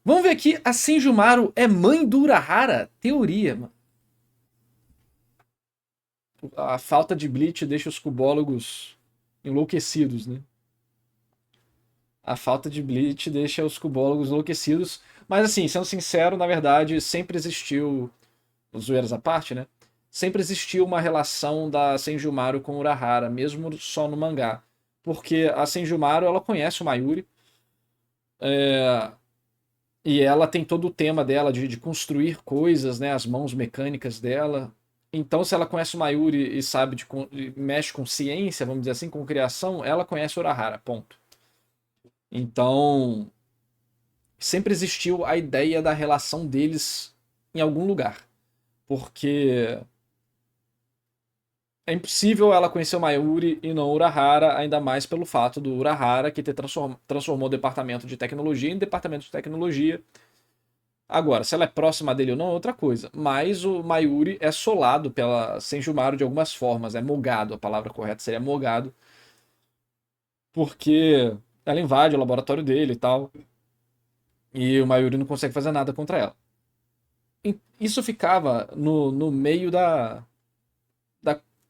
Vamos ver aqui, a Senjumaru é mãe do Urahara? Teoria, mano. A falta de Bleach deixa os cubólogos enlouquecidos, né? A falta de Bleach deixa os cubólogos enlouquecidos. Mas assim, sendo sincero, na verdade, sempre existiu, os zoeiras à parte, né? Sempre existiu uma relação da Senjumaru com o Urahara, mesmo só no mangá. Porque a Senjumaru, ela conhece o Mayuri, e ela tem todo o tema dela de construir coisas, né? As mãos mecânicas dela. Então, se ela conhece o Mayuri e sabe e mexe com ciência, vamos dizer assim, com criação, ela conhece o Urahara, ponto. Então, sempre existiu a ideia da relação deles em algum lugar. Porque é impossível ela conhecer o Mayuri e não o Urahara, ainda mais pelo fato do Urahara que transformou o departamento de tecnologia em departamento de tecnologia. Agora, se ela é próxima dele ou não é outra coisa. Mas o Mayuri é solado pela Senjumaru de algumas formas. É mogado, a palavra correta seria mogado. Porque ela invade o laboratório dele e tal. E o Mayuri não consegue fazer nada contra ela. Isso ficava no meio da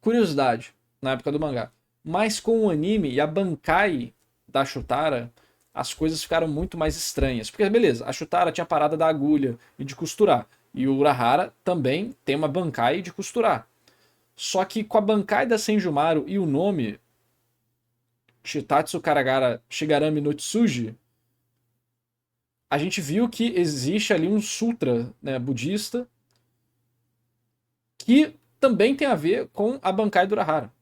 curiosidade na época do mangá. Mas com o anime e a Bankai da Shutara, as coisas ficaram muito mais estranhas. Porque, beleza, a Shutara tinha a parada da agulha e de costurar. E o Urahara também tem uma Bankai de costurar. Só que com a Bankai da Senjumaru e o nome Shitatsu Karagara Shigarami no Tsuji, a gente viu que existe ali um sutra, né, budista que também tem a ver com a Bankai do Urahara.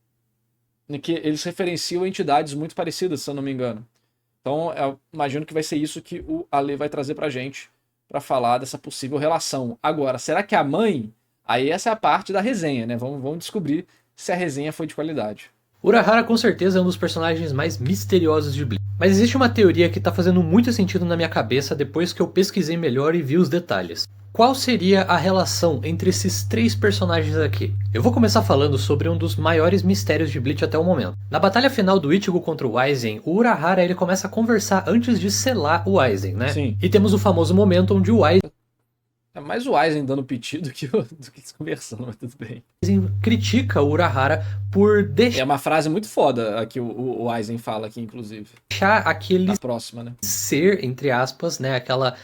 Em que eles referenciam entidades muito parecidas, se eu não me engano. Então, eu imagino que vai ser isso que o Ale vai trazer pra gente para falar dessa possível relação. Agora, será que a mãe? Aí essa é a parte da resenha, né? Vamos descobrir se a resenha foi de qualidade. Urahara com certeza é um dos personagens mais misteriosos de Bleach. Mas existe uma teoria que tá fazendo muito sentido na minha cabeça depois que eu pesquisei melhor e vi os detalhes. Qual seria a relação entre esses três personagens aqui? Eu vou começar falando sobre um dos maiores mistérios de Bleach até o momento. Na batalha final do Ichigo contra o Aizen, o Urahara ele começa a conversar antes de selar o Aizen, né? Sim. E temos o famoso momento onde o Aizen É mais o Aizen dando piti do que, do que eles conversando, mas tudo bem. critica o Urahara por É uma frase muito foda a que o Aizen fala aqui, inclusive. deixar aquele A próxima, né? ser, entre aspas, né, aquela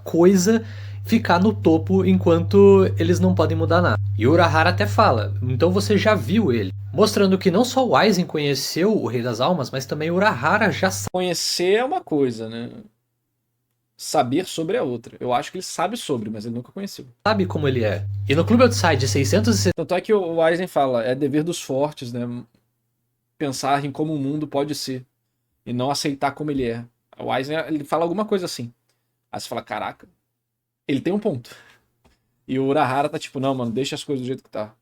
coisa ficar no topo enquanto eles não podem mudar nada. E o Urahara até fala, então você já viu ele. Mostrando que não só o Aizen conheceu o Rei das Almas, mas também o Urahara já Conhecer é uma coisa, né? Saber sobre é outra. Eu acho que ele sabe sobre, mas ele nunca conheceu. sabe como ele é. E no Clube Outside 660 Tanto é que o Aizen fala, é dever dos fortes, né? Pensar em como o mundo pode ser e não aceitar como ele é. O Aizen, ele fala alguma coisa assim. Aí você fala, caraca, ele tem um ponto. E o Urahara tá tipo, não, mano, deixa as coisas do jeito que tá.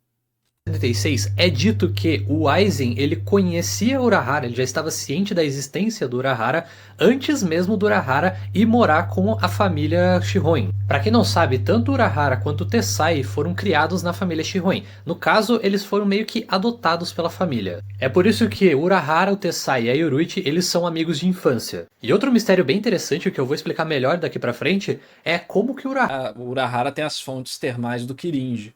76, é dito que o Aizen ele conhecia Urahara, ele já estava ciente da existência do Urahara antes mesmo do Urahara ir morar com a família Shihoin. Para quem não sabe, tanto Urahara quanto Tessai foram criados na família Shihoin. No caso, eles foram meio que adotados pela família. É por isso que Urahara, o Tessai e a Yoruichi, eles são amigos de infância. E outro mistério bem interessante que eu vou explicar melhor daqui pra frente é como que O Urahara tem as fontes termais do Kirinji.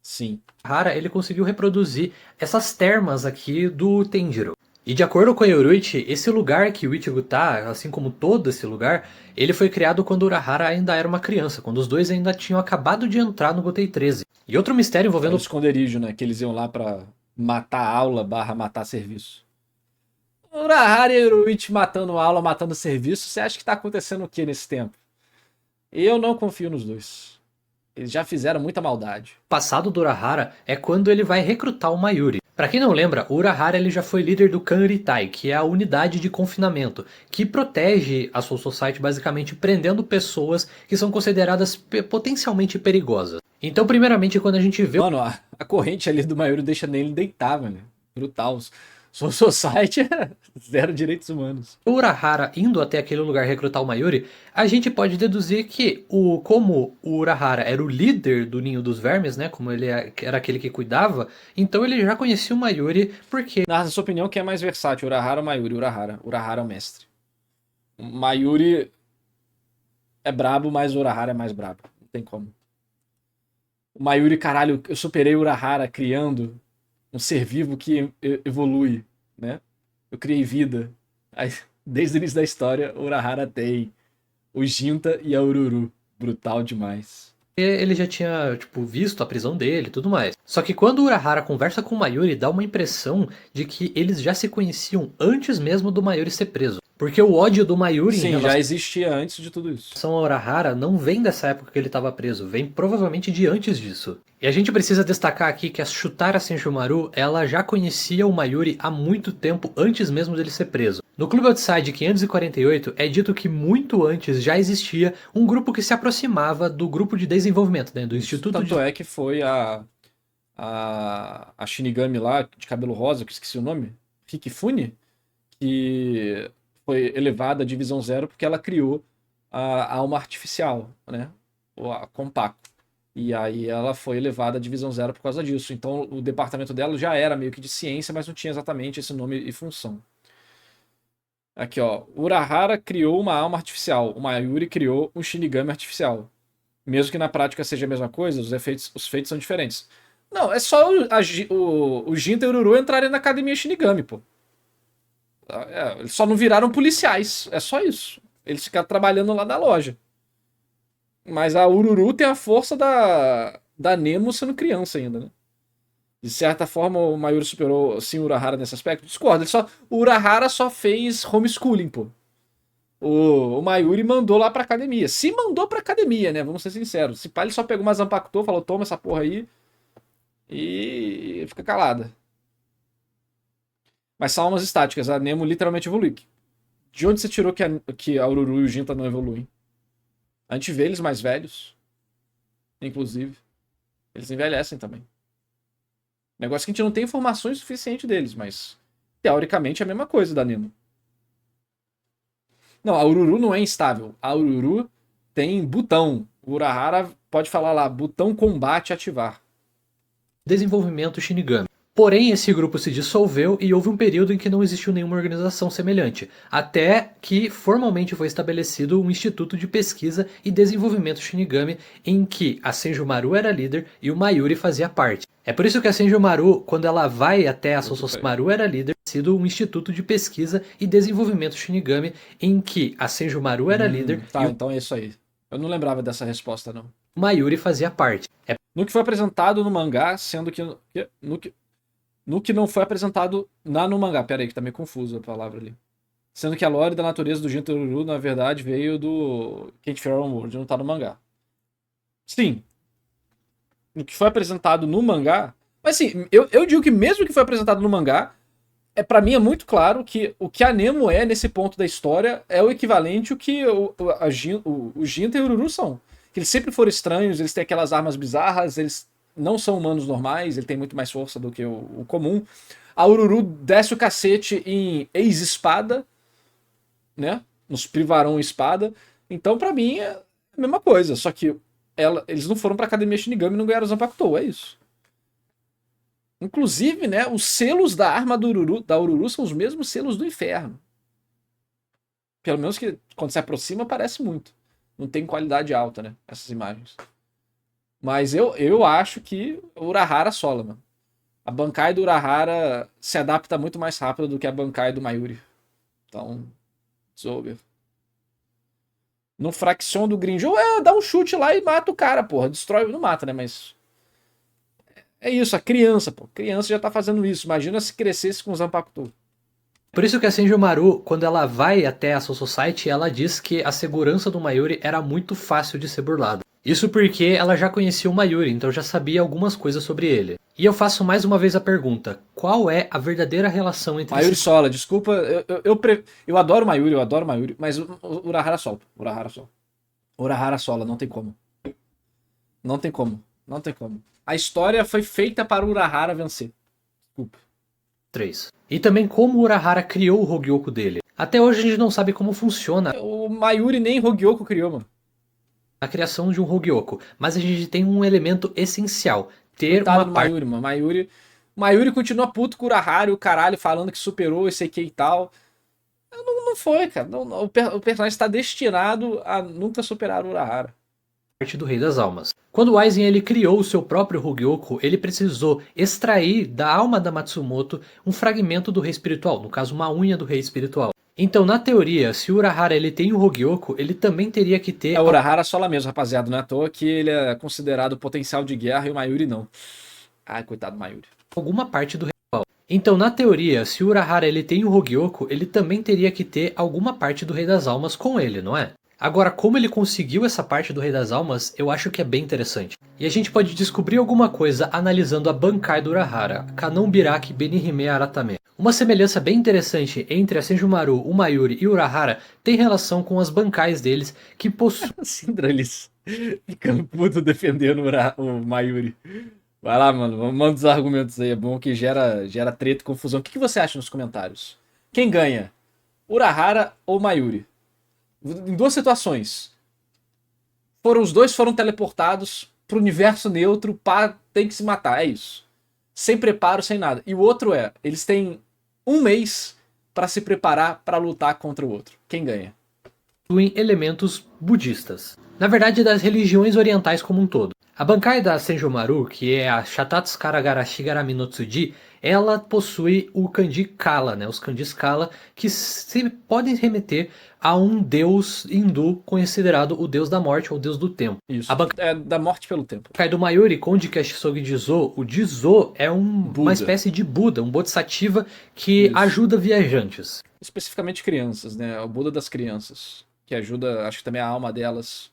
Sim. Urahara ele conseguiu reproduzir essas termas aqui do Tenjiro. E de acordo com a Yoruichi, esse lugar que o Ichigo tá, assim como todo esse lugar, ele foi criado quando o Urahara ainda era uma criança, quando os dois ainda tinham acabado de entrar no Gotei 13. E outro mistério Era envolvendo o o esconderijo, né? Que eles iam lá pra matar aula barra matar serviço. Urahara e Yoruichi matando aula, matando serviço. Você acha que tá acontecendo o que nesse tempo? Eu não confio nos dois. Eles já fizeram muita maldade. passado do Urahara é quando ele vai recrutar o Mayuri. Pra quem não lembra, o Urahara ele já foi líder do Kanritai, que é a unidade de confinamento, que protege a Soul Society basicamente prendendo pessoas que são consideradas potencialmente perigosas. Então, primeiramente, quando a gente vê Mano, a corrente ali do Mayuri deixa nele deitar, velho. Brutal. Soul Society é zero direitos humanos. o Urahara indo até aquele lugar recrutar o Mayuri, a gente pode deduzir que como o Urahara era o líder do Ninho dos Vermes, né, como ele era aquele que cuidava, então ele já conhecia o Mayuri porque Na sua opinião, quem é mais versátil? Urahara ou Mayuri? Urahara. Urahara é o mestre. Mayuri é brabo, mas o Urahara é mais brabo. Não tem como. O Mayuri, caralho, eu superei o Urahara criando um ser vivo que evolui, né? Eu criei vida. Aí, desde o início da história, o Urahara tem o Jinta e a Ururu. Brutal demais. Ele já tinha, tipo, visto a prisão dele e tudo mais. Só que quando o Urahara conversa com o Mayuri, dá uma impressão de que eles já se conheciam antes mesmo do Mayuri ser preso. Porque o ódio do Mayuri em Sim, relação já existia antes de tudo isso. ao Urahara não vem dessa época que ele estava preso, vem provavelmente de antes disso. E a gente precisa destacar aqui que a Shutara Senjomaru, ela já conhecia o Mayuri há muito tempo antes mesmo dele ser preso. No Clube Outside 548 é dito que muito antes já existia um grupo que se aproximava do grupo de desenvolvimento, né, do Instituto Tanto é que foi a Shinigami lá, de cabelo rosa, que eu esqueci o nome, Rikifune, que foi elevada à divisão 0 porque ela criou a alma artificial, né? A Compacto. E aí ela foi elevada à divisão 0 por causa disso. Então o departamento dela já era meio que de ciência, mas não tinha exatamente esse nome e função. Aqui, ó. Urahara criou uma alma artificial. O Mayuri criou um Shinigami artificial. Mesmo que na prática seja a mesma coisa, os feitos são diferentes. Não, é só o Jinta e o Ururu entrarem na academia Shinigami, pô. Eles só não viraram policiais. É só isso. Eles ficaram trabalhando lá na loja. Mas a Ururu tem a força da Nemo sendo criança ainda, né? De certa forma, o Mayuri superou sim o Urahara nesse aspecto. Discordo. O Urahara só fez homeschooling, pô. O Mayuri mandou lá pra academia. Se mandou pra academia, né? Vamos ser sinceros. Se pá, ele só pegou uma Zanpakuto, falou, toma essa porra aí. E fica calada. Mas são almas estáticas. A Nemo literalmente evolui. De onde você tirou que a Ururu e o Jinta não evoluem? A gente vê eles mais velhos. Inclusive. Eles envelhecem também. Negócio que a gente não tem informações suficientes deles, mas teoricamente é a mesma coisa da Nemo. Não, a Ururu não é instável. A Ururu tem botão. O Urahara pode falar lá, botão combate ativar. desenvolvimento Shinigami. Porém, esse grupo se dissolveu e houve um período em que não existiu nenhuma organização semelhante, até que formalmente foi estabelecido um instituto de pesquisa e desenvolvimento Shinigami em que a Senjomaru era líder e o Mayuri fazia parte. É por isso que a Senjomaru, quando ela vai até a Sosomaru era líder, sido um instituto de pesquisa e desenvolvimento Shinigami em que a Senjomaru era líder Tá, e o então é isso aí. Eu não lembrava dessa resposta, não. Mayuri fazia parte. No que foi apresentado no mangá, sendo que no que não foi apresentado no mangá. Pera aí, que tá meio confuso a palavra ali. Sendo que a lore da natureza do Jinta Ururu, na verdade, veio do Kate Farron World, não tá no mangá. Sim. No que foi apresentado no mangá... Mas sim, eu digo que mesmo que foi apresentado no mangá, pra mim é muito claro que o que a Nemo é nesse ponto da história é o equivalente ao que o Jinta e o Ururu são. Que eles sempre foram estranhos, eles têm aquelas armas bizarras, eles não são humanos normais, ele tem muito mais força do que o comum. A Ururu desce o cacete em ex-espada, né? Nos Privarão espada. Então, pra mim, é a mesma coisa. Só que eles não foram pra Academia Shinigami e não ganharam o Zanpakuto, é isso. Inclusive, né? Os selos da arma da Ururu são os mesmos selos do inferno. Pelo menos que quando se aproxima parece muito. Não tem qualidade alta, né? Essas imagens. Mas eu acho que o Urahara sola, mano. A Bankai do Urahara se adapta muito mais rápido do que a Bankai do Mayuri. Então, Zober. No Fraction do Grinjo, dá um chute lá e mata o cara, porra. Destrói, não mata, né? Mas é isso, a criança, pô. A criança já tá fazendo isso. Imagina se crescesse com o Zanpakuto. Por isso que a Senjomaru, quando ela vai até a Soul Society, ela diz que a segurança do Mayuri era muito fácil de ser burlada. Isso porque ela já conhecia o Mayuri, então já sabia algumas coisas sobre ele. E eu faço mais uma vez a pergunta, qual é a verdadeira relação entre... Mayuri sola, desculpa, eu adoro o Mayuri, mas o Urahara sola. Urahara sola, não tem como. Não tem como. A história foi feita para o Urahara vencer. Desculpa. 3. E também como o Urahara criou o Hogyoku dele. Até hoje a gente não sabe como funciona O Mayuri nem Hogyoku criou, mano. a criação de um Hogyoku, mas a gente tem um elemento essencial, ter Coitado uma do parte... Mayuri, mano. Mayuri continua puto com o Urahara e o caralho falando que superou esse aqui e tal. Não foi, cara. O personagem está destinado a nunca superar o Urahara. Parte do Rei das Almas. Quando o Aizen ele criou o seu próprio Hogyoku, ele precisou extrair da alma da Matsumoto um fragmento do Rei Espiritual, no caso uma unha do Rei Espiritual. Então, na teoria, se o Urahara ele tem o Hogyoku, ele também teria que ter... É o Urahara só lá mesmo, rapaziada. Não é à toa que ele é considerado potencial de guerra e o Mayuri não. Ai, coitado do Mayuri. alguma parte do ritual. Então, na teoria, se o Urahara ele tem o Hogyoku, ele também teria que ter alguma parte do Rei das Almas com ele, não é? Agora, como ele conseguiu essa parte do Rei das Almas, eu acho que é bem interessante. E a gente pode descobrir alguma coisa analisando a Bankai do Urahara, Kanonbiraki Benihime Aratame. Uma semelhança bem interessante entre a Senjumaru, o Mayuri e o Urahara tem relação com as Bankais deles, que possuem... Sindralis ficando puto defendendo o Mayuri. Vai lá, mano. Manda os argumentos aí. É bom que gera treta e confusão. O que você acha nos comentários? Quem ganha? Urahara ou Mayuri? Em duas situações. Os dois foram teleportados pro universo neutro, tem que se matar, é isso. Sem preparo, sem nada. E o outro eles têm um mês para se preparar para lutar contra o outro. Quem ganha? Em elementos budistas. Na verdade, das religiões orientais como um todo. A Bankai da Senjomaru, que é a Shatatsu Karagara Shigarami no Tsuji, ela possui o kanji Kala, né? Os kanjis Kala, que se podem remeter a um deus hindu considerado o deus da morte ou o deus do tempo. Isso. É da morte pelo tempo. Bankai do Mayuri, Konji Kashisogi Jizo, o Jizo é uma espécie de Buda, um Bodhisattva que ajuda viajantes. Especificamente crianças, né? O Buda das crianças, que ajuda, acho que também a alma delas,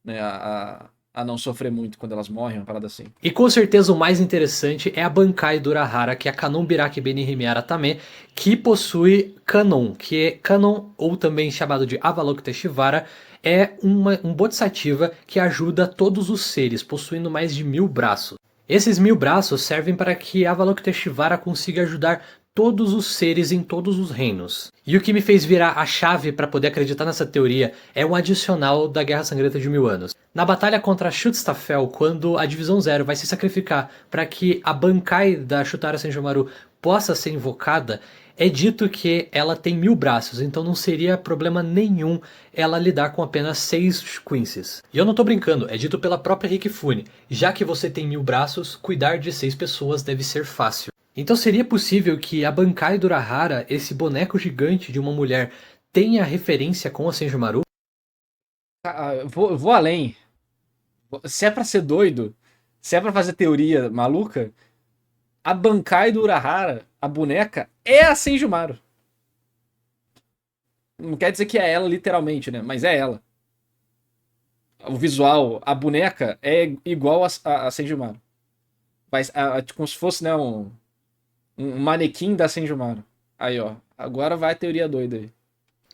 né, a não sofrer muito quando elas morrem, uma parada assim. E com certeza o mais interessante é a Bankai do Urahara, que é a Kanonbiraki Benihime Aratame, que possui Kanon, que é Kanon, ou também chamado de Avalokiteshvara, é um Bodhisattva que ajuda todos os seres, possuindo mais de 1000 braços. Esses 1000 braços servem para que Avalokiteshvara consiga ajudar todos os seres em todos os reinos. E o que me fez virar a chave para poder acreditar nessa teoria é um adicional da Guerra Sangrenta de 1000 anos. Na batalha contra Schutzstaffel, quando a Divisão Zero vai se sacrificar para que a Bankai da Shutara Senjomaru possa ser invocada, é dito que ela tem 1000 braços, então não seria problema nenhum ela lidar com apenas 6 Quincies. E eu não tô brincando, é dito pela própria Rikifune. Já que você tem 1000 braços, cuidar de 6 pessoas deve ser fácil. Então seria possível que a Bankai do Urahara, esse boneco gigante de uma mulher, tenha referência com a Senjomaru? Vou além. Se é pra ser doido, se é pra fazer teoria maluca, a Bankai do Urahara, a boneca, é a Senjumaru. Não quer dizer que é ela literalmente, né? Mas é ela. O visual, a boneca é igual a Senjumaru. Como se fosse, né, um manequim da Senjumaru. Aí, ó. Agora vai a teoria doida aí.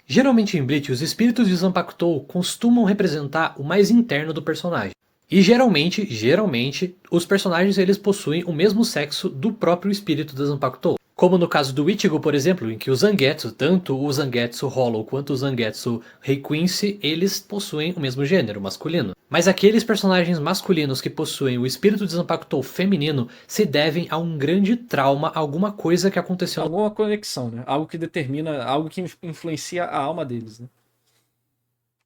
Geralmente em Bleach, os espíritos de Zanpakuto costumam representar o mais interno do personagem. E geralmente, os personagens eles possuem o mesmo sexo do próprio espírito da Zanpakuto. Como no caso do Ichigo, por exemplo, em que o Zangetsu, tanto o Zangetsu Hollow quanto o Zangetsu Rei Quincy, eles possuem o mesmo gênero, masculino. Mas aqueles personagens masculinos que possuem o espírito de Zanpakuto feminino se devem a um grande trauma, alguma coisa que aconteceu. Alguma conexão, né? Algo que determina, algo que influencia a alma deles, né?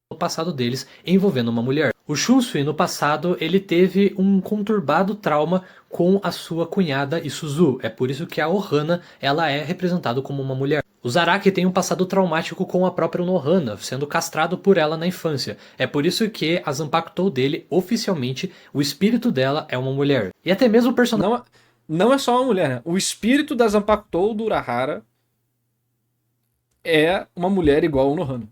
No passado deles envolvendo uma mulher. O Shunsui no passado ele teve um conturbado trauma com a sua cunhada Isuzu, é por isso que a Ohana ela é representada como uma mulher. O Zaraki tem um passado traumático com a própria Nohana, sendo castrado por ela na infância. É por isso que a Zanpakuto dele, oficialmente, o espírito dela é uma mulher. E até mesmo o personagem... Não é só uma mulher, né? O espírito da Zanpakuto do Urahara é uma mulher igual ao Nohana.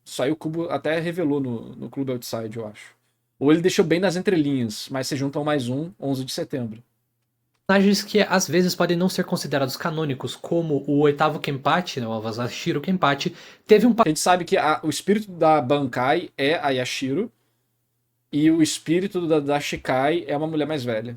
Isso aí o Kubo até revelou no Clube Outside, eu acho. Ou ele deixou bem nas entrelinhas, mas se juntam mais 11 de setembro. Personagens que às vezes podem não ser considerados canônicos, como o oitavo Kenpachi, né, o Avazashiro Kenpachi, teve um... A gente sabe que o espírito da Bankai é a Yashiro, e o espírito da Shikai é uma mulher mais velha.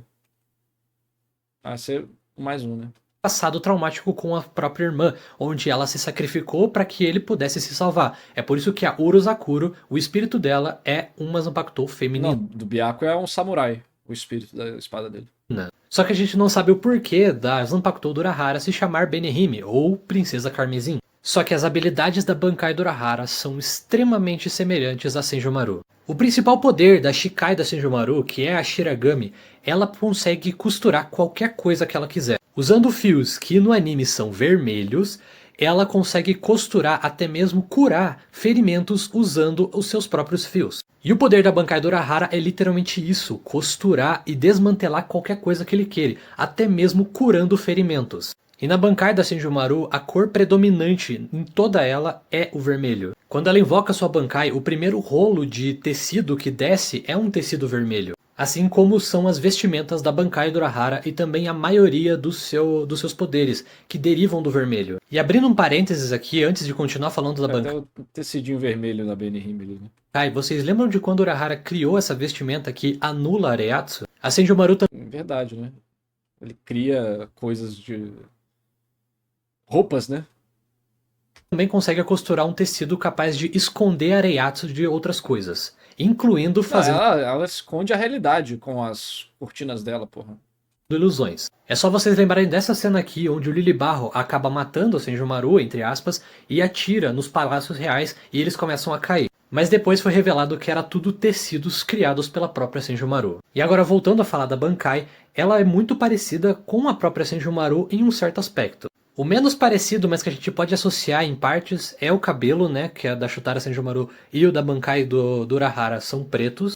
Vai ser mais um, né? Passado traumático com a própria irmã, onde ela se sacrificou para que ele pudesse se salvar. É por isso que a Urozakuro, o espírito dela é uma Zanpakuto feminina. Não, do Byakuya é um samurai, o espírito da espada dele. Não. Só que a gente não sabe o porquê da Zanpakuto do Urahara se chamar Benihime, ou Princesa Carmesim. Só que as habilidades da Bankai do Urahara são extremamente semelhantes a Senjomaru. O principal poder da Shikai da Senjomaru, que é a Shiragami, ela consegue costurar qualquer coisa que ela quiser. Usando fios que no anime são vermelhos, ela consegue costurar, até mesmo curar ferimentos usando os seus próprios fios. E o poder da Bankai do Urahara é literalmente isso, costurar e desmantelar qualquer coisa que ele queira, até mesmo curando ferimentos. E na Bankai da Senjomaru, a cor predominante em toda ela é o vermelho. Quando ela invoca sua Bankai, o primeiro rolo de tecido que desce é um tecido vermelho. Assim como são as vestimentas da Bankai do Urahara e também a maioria dos seus poderes, que derivam do vermelho. E abrindo um parênteses aqui, antes de continuar falando da Bankai... Até o tecidinho vermelho na Benihime ali, né? Vocês lembram de quando o Urahara criou essa vestimenta que anula Areiatsu? A Senjomaru também... Verdade, né? Ele cria coisas de... roupas, né? Também consegue costurar um tecido capaz de esconder Areiatsu de outras coisas. Incluindo fazendo ela esconde a realidade com as cortinas dela, porra. ilusões. É só vocês lembrarem dessa cena aqui, onde o Lilibarro acaba matando a Senjomaru, entre aspas, e atira nos palácios reais e eles começam a cair. Mas depois foi revelado que era tudo tecidos criados pela própria Senjomaru. E agora voltando a falar da Bankai, ela é muito parecida com a própria Senjomaru em um certo aspecto. O menos parecido, mas que a gente pode associar em partes, é o cabelo, né, que é da Shotara Senjomaru e o da Bankai do Urahara são pretos.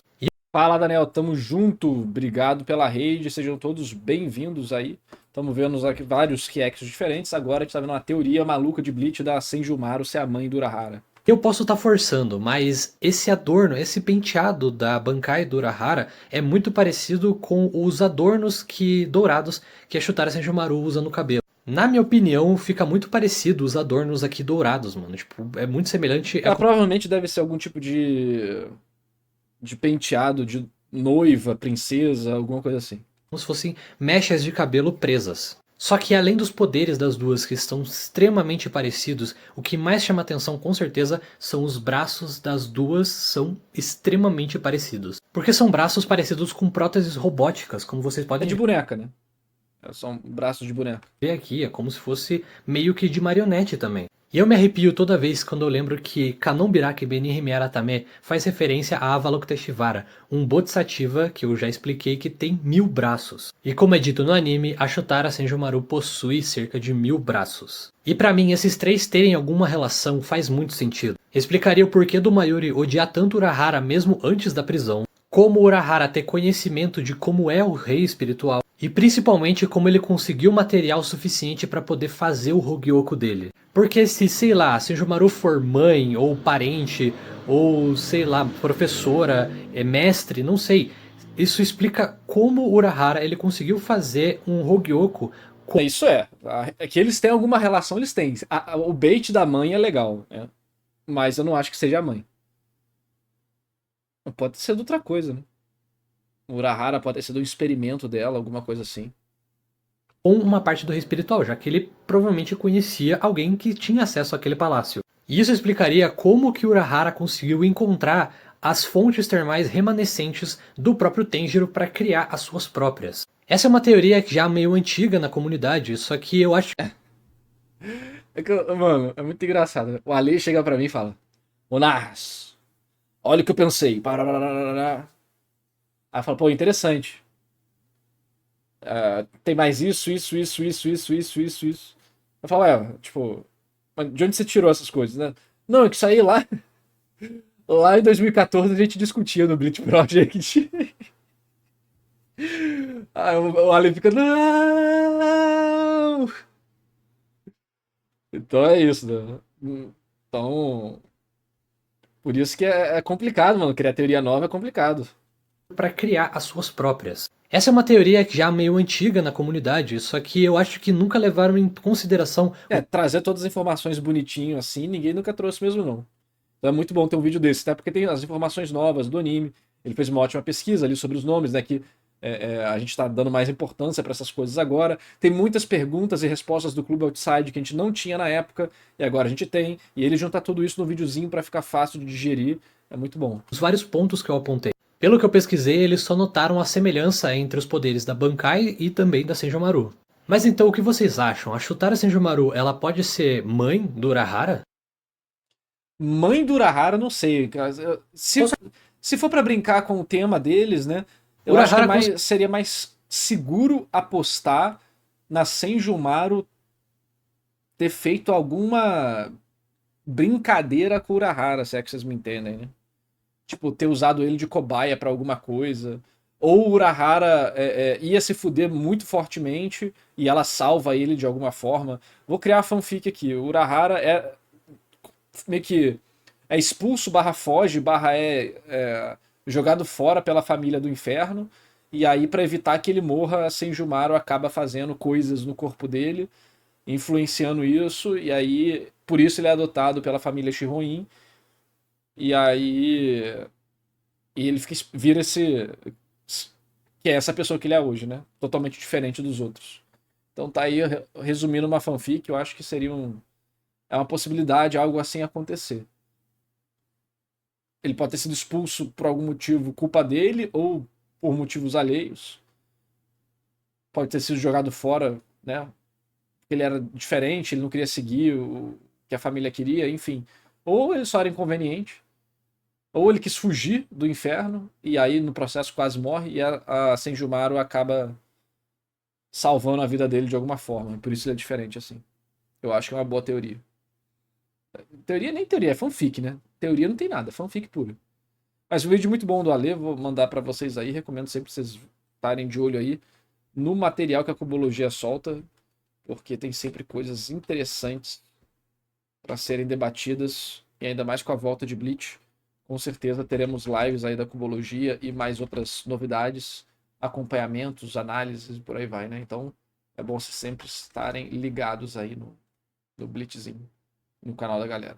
Fala, Daniel, tamo junto, obrigado pela rede, sejam todos bem-vindos aí. Estamos vendo aqui vários reacts diferentes, agora a gente tá vendo uma teoria maluca de Bleach da Senjomaru ser a mãe do Urahara. Eu posso estar forçando, mas esse adorno, esse penteado da Bankai do Urahara é muito parecido com os adornos dourados que a Shotara Senjomaru usa no cabelo. Na minha opinião, fica muito parecido os adornos aqui dourados, mano. Tipo, é muito semelhante. Ela provavelmente deve ser algum tipo de penteado de noiva, princesa, alguma coisa assim. Como se fossem mechas de cabelo presas. Só que além dos poderes das duas que estão extremamente parecidos, o que mais chama atenção com certeza são os braços das duas são extremamente parecidos. Porque são braços parecidos com próteses robóticas, como vocês podem É de boneca, né? São braços de boneca. ver aqui, é como se fosse meio que de marionete também. E eu me arrepio toda vez quando eu lembro que Kanonbiraki Benihime Aratame faz referência a Avalokiteshvara, um Bodhisattva que eu já expliquei que tem 1000 braços. E como é dito no anime, a Shotara Senjomaru possui cerca de 1000 braços. E pra mim, esses três terem alguma relação faz muito sentido. Explicaria o porquê do Mayuri odiar tanto Urahara mesmo antes da prisão, como Urahara ter conhecimento de como é o rei espiritual, e principalmente como ele conseguiu material suficiente para poder fazer o Hogyoku dele. Porque se, sei lá, Senjomaru for mãe, ou parente, ou sei lá, professora, mestre, não sei. Isso explica como Urahara ele conseguiu fazer um Hogyoku. Isso é. É que eles têm alguma relação, eles têm. O bait da mãe é legal, né? Mas eu não acho que seja a mãe. Pode ser de outra coisa, né? O Urahara pode ter sido um experimento dela, alguma coisa assim. Com uma parte do rei espiritual, já que ele provavelmente conhecia alguém que tinha acesso àquele palácio. E isso explicaria como que Urahara conseguiu encontrar as fontes termais remanescentes do próprio Tenjiro para criar as suas próprias. Essa é uma teoria que já meio antiga na comunidade, só que eu acho... Mano, é muito engraçado. O Ale chega pra mim e fala: Monarras, olha o que eu pensei. Aí fala, pô, interessante. Tem mais isso. Eu falo, tipo, de onde você tirou essas coisas, né? Não, é que isso aí lá em 2014 a gente discutia no Bleach Project. Aí o Ale fica, não! Então é isso, né? Então, por isso que é complicado, mano. Criar teoria nova é complicado. Para criar as suas próprias. Essa é uma teoria que já meio antiga na comunidade, só que eu acho que nunca levaram em consideração... Trazer todas as informações bonitinho assim, ninguém nunca trouxe mesmo não. Então é muito bom ter um vídeo desse, até porque tem as informações novas do anime. Ele fez uma ótima pesquisa ali sobre os nomes, né, que a gente está dando mais importância para essas coisas agora. Tem muitas perguntas e respostas do Clube Outside que a gente não tinha na época, e agora a gente tem. E ele junta tudo isso no videozinho para ficar fácil de digerir. É muito bom. Os vários pontos que eu apontei. Pelo que eu pesquisei, eles só notaram a semelhança entre os poderes da Bankai e também da Senjomaru. Mas então o que vocês acham? A Shutara Senjomaru, ela pode ser mãe do Urahara? Mãe do Urahara, não sei, cara. Se for pra brincar com o tema deles, né? Eu acho que Urahara cons... seria mais seguro apostar na Senjumaru ter feito alguma brincadeira com o Urahara, se é que vocês me entendem, né? Tipo, ter usado ele de cobaia pra alguma coisa. Ou o Urahara ia se fuder muito fortemente e ela salva ele de alguma forma. Vou criar uma fanfic aqui. O Urahara é meio que é expulso barra foge barra jogado fora pela família do inferno. E aí, pra evitar que ele morra, Senjumaru acaba fazendo coisas no corpo dele, influenciando isso. E aí, por isso ele é adotado pela família Shihoin. E aí e ele vira esse. Que é essa pessoa que ele é hoje, né? Totalmente diferente dos outros. Então tá aí, resumindo uma fanfic, eu acho que seria é uma possibilidade algo assim acontecer. Ele pode ter sido expulso por algum motivo, culpa dele, ou por motivos alheios. Pode ter sido jogado fora, né? Ele era diferente, ele não queria seguir o que a família queria, enfim. Ou ele só era inconveniente. Ou ele quis fugir do inferno e aí no processo quase morre e a Senjumaru acaba salvando a vida dele de alguma forma. Por isso ele é diferente assim. Eu acho que é uma boa teoria. Teoria nem teoria, é fanfic, né? Teoria não tem nada, é fanfic puro. Mas um vídeo muito bom do Ale, vou mandar pra vocês aí, recomendo sempre vocês estarem de olho aí no material que a Cubologia solta, porque tem sempre coisas interessantes para serem debatidas, e ainda mais com a volta de Bleach. Com certeza teremos lives aí da Cubologia e mais outras novidades, acompanhamentos, análises e por aí vai, né? Então é bom vocês sempre estarem ligados aí no Bleachzinho, no canal da galera.